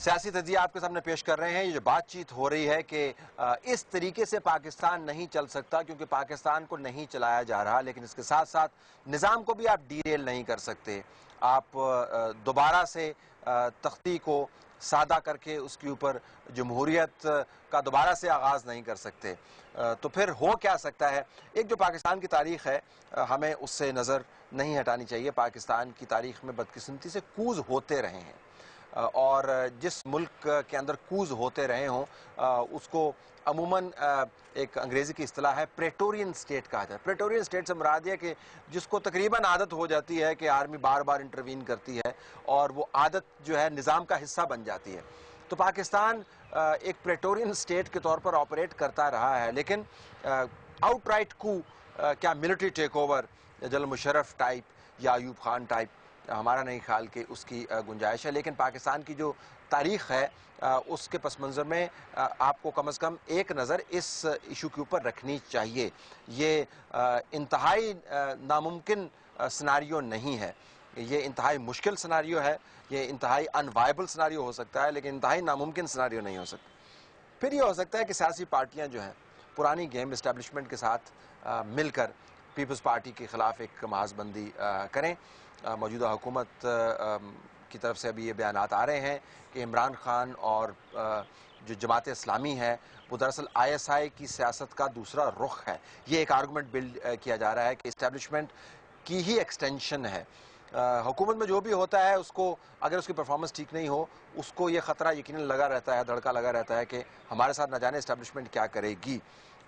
سیاسی تجزیہ آپ کے سامنے پیش کر رہے ہیں. یہ جو بات چیت ہو رہی ہے کہ اس طریقے سے پاکستان نہیں چل سکتا کیونکہ پاکستان کو نہیں چلایا جا رہا، لیکن اس کے ساتھ ساتھ نظام کو بھی آپ ڈیریل نہیں کر سکتے. آپ دوبارہ سے تختی کو سادہ کر کے اس کے اوپر جمہوریت کا دوبارہ سے آغاز نہیں کر سکتے. تو پھر ہو کیا سکتا ہے؟ ایک جو پاکستان کی تاریخ ہے ہمیں اس سے نظر نہیں ہٹانی چاہیے. پاکستان کی تاریخ میں بدقسمتی سے کوز ہوتے رہے ہیں، اور جس ملک کے اندر کوز ہوتے رہے ہوں اس کو عموماً ایک انگریزی کی اصطلاح ہے پریٹورین سٹیٹ کہا جاتا ہے. پریٹورین سٹیٹ سے مراد یہ کہ جس کو تقریباً عادت ہو جاتی ہے کہ آرمی بار بار انٹروین کرتی ہے اور وہ عادت جو ہے نظام کا حصہ بن جاتی ہے. تو پاکستان ایک پریٹورین سٹیٹ کے طور پر آپریٹ کرتا رہا ہے، لیکن آؤٹ رائٹ کو کیا military take over general Musharraf type یا ایوب خان ٹائپ ہمارا نہیں خیال کہ اس کی گنجائش ہے. لیکن پاکستان کی جو تاریخ ہے اس کے پس منظر میں آپ کو کم از کم ایک نظر اس ایشو کے اوپر رکھنی چاہیے. یہ انتہائی ناممکن سناریو نہیں ہے، یہ انتہائی مشکل سناریو ہے، یہ انتہائی ان وائبل سناریو ہو سکتا ہے، لیکن انتہائی ناممکن سناریو نہیں ہو سکتا. پھر یہ ہو سکتا ہے کہ سیاسی پارٹیاں جو ہیں پرانی گیم اسٹیبلشمنٹ کے ساتھ مل کر پیپلز پارٹی کے خلاف ایک محاذ بندی کریں. موجودہ حکومت کی طرف سے ابھی یہ بیانات آ رہے ہیں کہ عمران خان اور جو جماعت اسلامی ہے وہ دراصل ISI کی سیاست کا دوسرا رخ ہے. یہ ایک آرگومنٹ بلڈ کیا جا رہا ہے کہ اسٹیبلشمنٹ کی ہی ایکسٹینشن ہے. حکومت میں جو بھی ہوتا ہے اس کو اگر اس کی پرفارمنس ٹھیک نہیں ہو اس کو یہ خطرہ یقیناً لگا رہتا ہے، دھڑکا لگا رہتا ہے کہ ہمارے ساتھ نہ جانے اسٹیبلشمنٹ کیا کرے گی،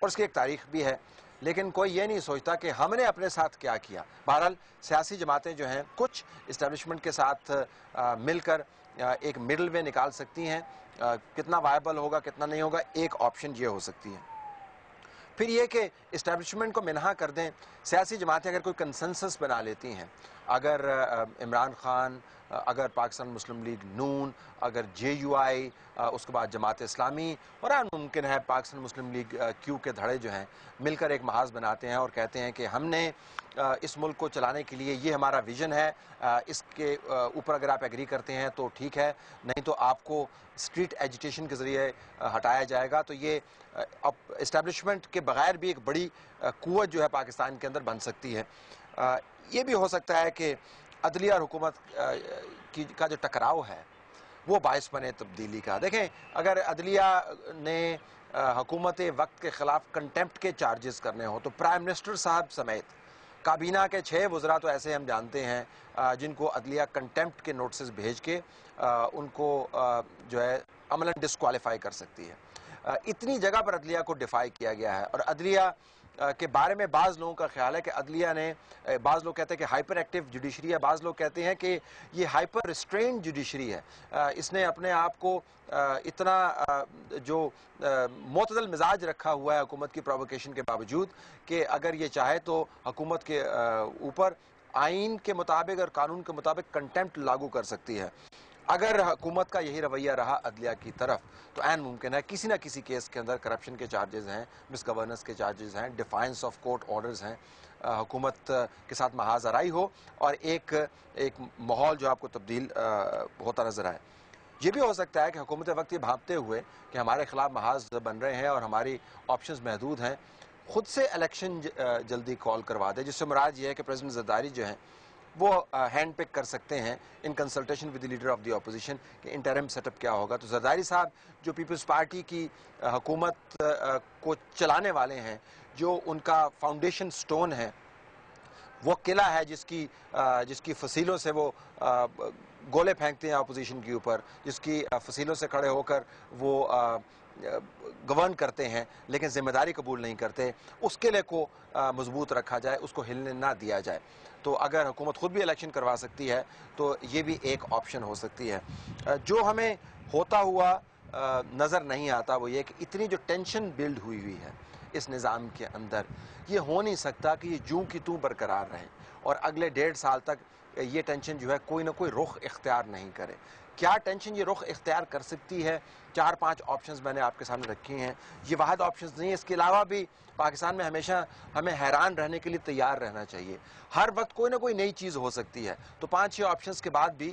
اور اس کی ایک تاریخ بھی ہے. لیکن کوئی یہ نہیں سوچتا کہ ہم نے اپنے ساتھ کیا کیا. بہرحال سیاسی جماعتیں جو ہیں کچھ اسٹیبلشمنٹ کے ساتھ مل کر ایک مڈل وے نکال سکتی ہیں. کتنا وائبل ہوگا کتنا نہیں ہوگا ایک آپشن یہ ہو سکتی ہے. پھر یہ کہ اسٹیبلشمنٹ کو منہا کر دیں. سیاسی جماعتیں اگر کوئی کنسنسس بنا لیتی ہیں، اگر عمران خان، اگر پاکستان مسلم لیگ نون، اگر JUI، اس کے بعد جماعت اسلامی اور ممکن ہے پاکستان مسلم لیگ کیو کے دھڑے جو ہیں مل کر ایک محاذ بناتے ہیں اور کہتے ہیں کہ ہم نے اس ملک کو چلانے کے لیے یہ ہمارا ویژن ہے، اس کے اوپر اگر آپ ایگری کرتے ہیں تو ٹھیک ہے، نہیں تو آپ کو اسٹریٹ ایجیٹیشن کے ذریعے ہٹایا جائے گا. تو یہ اسٹیبلشمنٹ کے بغیر بھی ایک بڑی قوت جو ہے پاکستان کے اندر بن سکتی ہے. یہ بھی ہو سکتا ہے کہ عدلیہ اور حکومت کا جو ٹکراؤ ہے وہ باعث بنے تبدیلی کا. دیکھیں اگر عدلیہ نے حکومت وقت کے خلاف کنٹیمپٹ کے چارجز کرنے ہوں تو پرائم منسٹر صاحب سمیت کابینہ کے 6 وزراء تو ایسے ہم جانتے ہیں جن کو عدلیہ کنٹیمپٹ کے نوٹسز بھیج کے ان کو جو ہے عملاً ڈسکوالیفائی کر سکتی ہے. اتنی جگہ پر عدلیہ کو ڈیفائی کیا گیا ہے، اور عدلیہ کے بارے میں بعض لوگوں کا خیال ہے کہ عدلیہ نے، بعض لوگ کہتے ہیں کہ ہائپر ایکٹیو جوڈیشری ہے، بعض لوگ کہتے ہیں کہ یہ ہائپر ریسٹرینڈ جوڈیشری ہے. اس نے اپنے آپ کو اتنا جو معتدل مزاج رکھا ہوا ہے حکومت کی پرووکیشن کے باوجود کہ اگر یہ چاہے تو حکومت کے اوپر آئین کے مطابق اور قانون کے مطابق کنٹیمپٹ لاگو کر سکتی ہے. اگر حکومت کا یہی رویہ رہا عدلیہ کی طرف تو عین ممکن ہے کسی نہ کسی کیس کے اندر کرپشن کے چارجز ہیں، مس گورننس کے چارجز ہیں، ڈیفائنس آف کورٹ آرڈرز ہیں، حکومت کے ساتھ محاذ آرائی ہو اور ایک ماحول جو آپ کو تبدیل ہوتا نظر آئے. یہ بھی ہو سکتا ہے کہ حکومت وقت یہ بھانپتے ہوئے کہ ہمارے خلاف محاذ بن رہے ہیں اور ہماری آپشنز محدود ہیں، خود سے الیکشن جلدی کال کروا دے، جس سے مراد یہ ہے کہ پریزیڈنٹ زرداری جو ہیں وہ ہینڈ پک کر سکتے ہیں in consultation with the leader of the opposition کہ انٹرم سیٹ اپ کیا ہوگا. تو زرداری صاحب جو پیپلز پارٹی کی حکومت کو چلانے والے ہیں، جو ان کا فاؤنڈیشن سٹون ہے، وہ قلعہ ہے جس کی فصیلوں سے وہ گولے پھینکتے ہیں اپوزیشن کے اوپر، جس کی فصیلوں سے کھڑے ہو کر وہ گورن کرتے ہیں لیکن ذمہ داری قبول نہیں کرتے، اس قلعے کو مضبوط رکھا جائے، اس کو ہلنے نہ دیا جائے. تو اگر حکومت خود بھی الیکشن کروا سکتی ہے تو یہ بھی ایک آپشن ہو سکتی ہے. جو ہمیں ہوتا ہوا نظر نہیں آتا وہ یہ کہ اتنی جو ٹینشن بلڈ ہوئی ہے اس نظام کے اندر، یہ ہو نہیں سکتا کہ یہ جوں کی توں برقرار رہے اور اگلے 1.5 سال تک یہ ٹینشن جو ہے کوئی نہ کوئی رخ اختیار نہیں کرے. کیا ٹینشن یہ رخ اختیار کر سکتی ہے؟ 4-5 آپشنز میں نے آپ کے سامنے رکھی ہیں. یہ واحد آپشنز نہیں ہے، اس کے علاوہ بھی پاکستان میں ہمیشہ ہمیں حیران رہنے کے لیے تیار رہنا چاہیے. ہر وقت کوئی نہ کوئی نئی چیز ہو سکتی ہے. تو 5-6 آپشنز کے بعد بھی